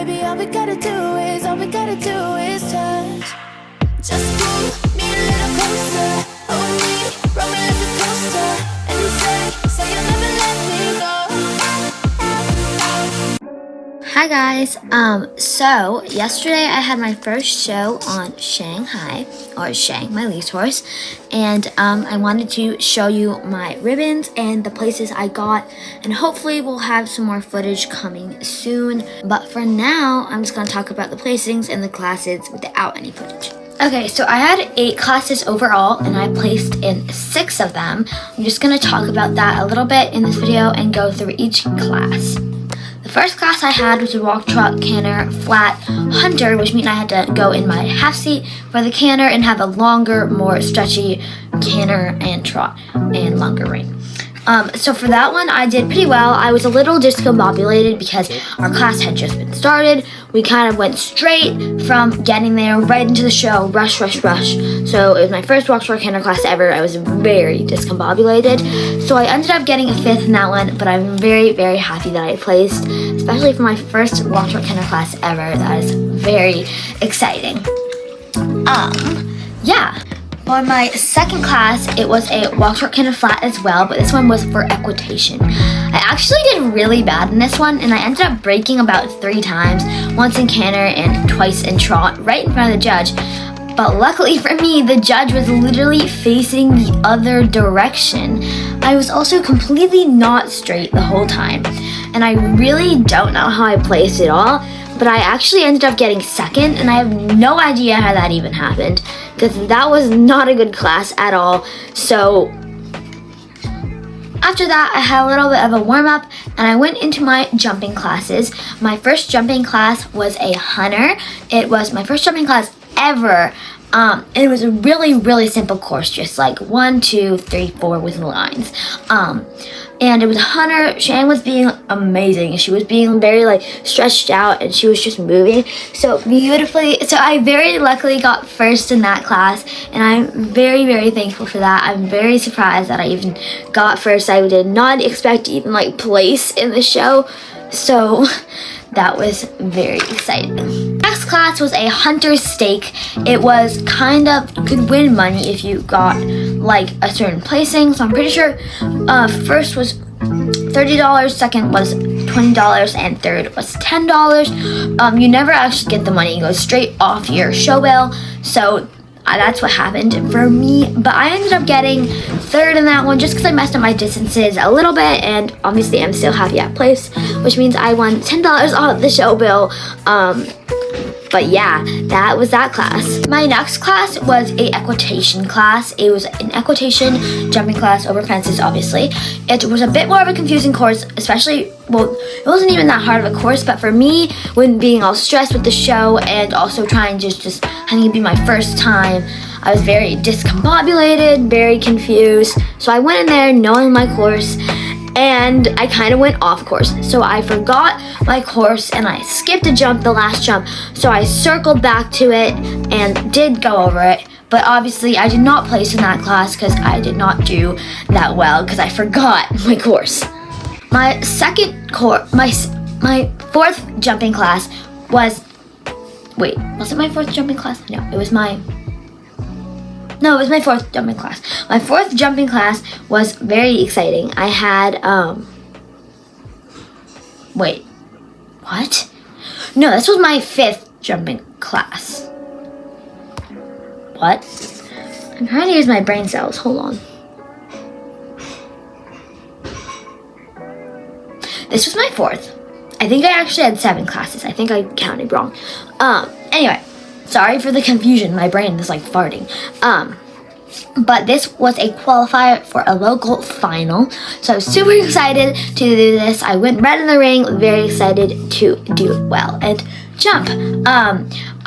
Baby, all we gotta do is touch. Just pull me a little closer. Hold me, roll me like a coaster. And say you'll never let me go. Hi guys, so yesterday I had my first show on Shanghai, or Shang, my lease horse, and I wanted to show you my ribbons and the places I got, and hopefully we'll have some more footage coming soon, but for now, I'm just gonna talk about the placings and the classes without any footage. Okay, so I had 8 classes overall, and I placed in 6 of them. I'm just gonna talk about that a little bit in this video and go through each class. The first class I had was a walk, trot, canter, flat, hunter, which means I had to go in my half seat for the canter and have a longer, more stretchy canter and trot and longer rein. So for that one, I did pretty well. I was a little discombobulated because our class had just been started. We kind of went straight from getting there right into the show, rush. So it was my first walk, trot, canter class ever. I was very discombobulated. So I ended up getting a 5th in that one, but I'm very, very happy that I placed, especially for my first walk, trot, canter class ever. That is very exciting. Yeah. For my second class, it was a walk, trot, canter, flat as well, but this one was for equitation. I actually did really bad in this one, and I ended up breaking about 3 times, once in canter and twice in trot, right in front of the judge. But luckily for me, the judge was literally facing the other direction. I was also completely not straight the whole time, and I really don't know how I placed it all, but I actually ended up getting 2nd, and I have no idea how that even happened, because that was not a good class at all. So after that, I had a little bit of a warm-up, and I went into my jumping classes. My first jumping class was a hunter. It was my first jumping class ever. It was a really, really simple course, just like 1, 2, 3, 4 with lines. And it was a hunter. Shan was being amazing. She was being very like stretched out, and she was just moving so beautifully. So I very luckily got 1st in that class, and I'm very, very thankful for that. I'm very surprised that I even got 1st. I did not expect to even like place in the show. So that was very exciting. Next class was a hunter's stake. It was kind of, you could win money if you got like a certain placing. So I'm pretty sure first was $30, second was $20, and third was $10. You never actually get the money. It goes straight off your show bill. So that's what happened for me, but I ended up getting 3rd in that one just because I messed up my distances a little bit, and obviously I'm still happy I placed, which means I won $10 off the show bill. But yeah, that was that class. My next class was a equitation class. It was an equitation jumping class over fences, obviously. It was a bit more of a confusing course, especially, well, it wasn't even that hard of a course, but for me, when being all stressed with the show and also trying to just having it be my first time, I was very discombobulated, very confused. So I went in there knowing my course, and I kind of went off course. So I forgot my course, and I skipped a jump, the last jump. So I circled back to it and did go over it. But obviously I did not place in that class because I did not do that well because I forgot my course. My second course, my 4th jumping class was, wait, was it my 4th jumping class? No, it was my 4th jumping class. My 4th jumping class was very exciting. I had, wait, what? No, this was my 5th jumping class. What? I'm trying to use my brain cells, hold on. This was my 4th. I think I actually had 7 classes. I think I counted wrong. Anyway. Sorry for the confusion, my brain is like farting. But this was a qualifier for a local final. So I was super excited to do this. I went right in the ring, very excited to do well and jump.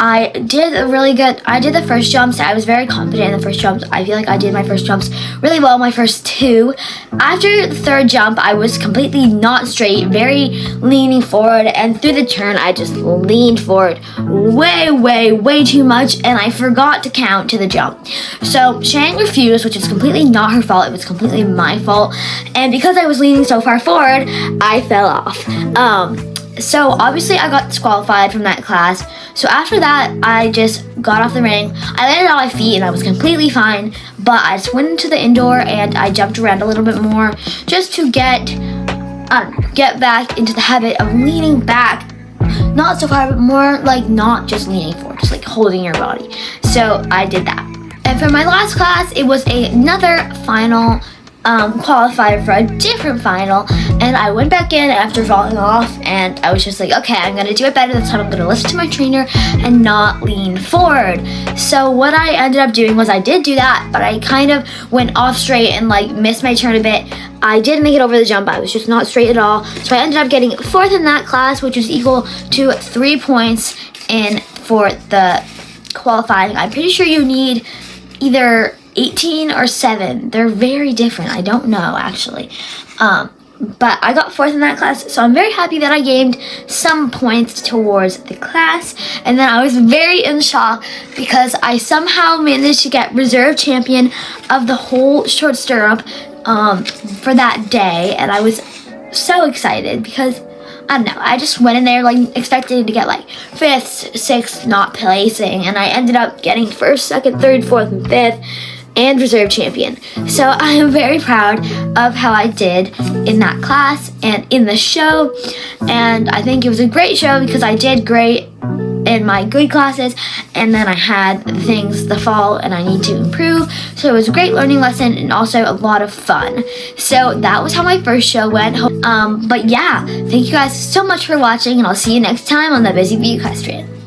I did the first jumps. I was very confident in the first jumps. I feel like I did my first jumps really well, my first 2. After the 3rd jump, I was completely not straight, very leaning forward, and through the turn, I just leaned forward way too much, and I forgot to count to the jump. So Shang refused, which is completely not her fault. It was completely my fault, and because I was leaning so far forward, I fell off. So obviously I got disqualified from that class. So after that, I just got off the ring. I landed on my feet and I was completely fine. But I just went into the indoor and I jumped around a little bit more just to get back into the habit of leaning back. Not so far, but more like not just leaning forward, just like holding your body. So I did that. And for my last class, it was another final qualifier for a different final, and I went back in after falling off, and I was just like, okay, I'm gonna do it better this time. I'm gonna listen to my trainer and not lean forward. So what I ended up doing was I did do that, but I kind of went off straight and like missed my turn a bit. I did make it over the jump. I was just not straight at all. So I ended up getting 4th in that class, which was equal to 3 points in for the qualifying. I'm pretty sure you need either 18 or 7. They're very different. I don't know actually. But I got 4th in that class, so I'm very happy that I gained some points towards the class. And then I was very in shock because I somehow managed to get reserve champion of the whole short stirrup for that day, and I was so excited because I don't know, I just went in there like expecting to get like 5th, 6th, not placing, and I ended up getting 1st, 2nd, 3rd, 4th, and 5th, and reserve champion. So I am very proud of how I did in that class and in the show, and I think it was a great show because I did great in my grade classes, and then I had things the fall and I need to improve. So it was a great learning lesson and also a lot of fun. So that was how my first show went. But yeah, thank you guys so much for watching, and I'll see you next time on the Busy Bee Equestrian.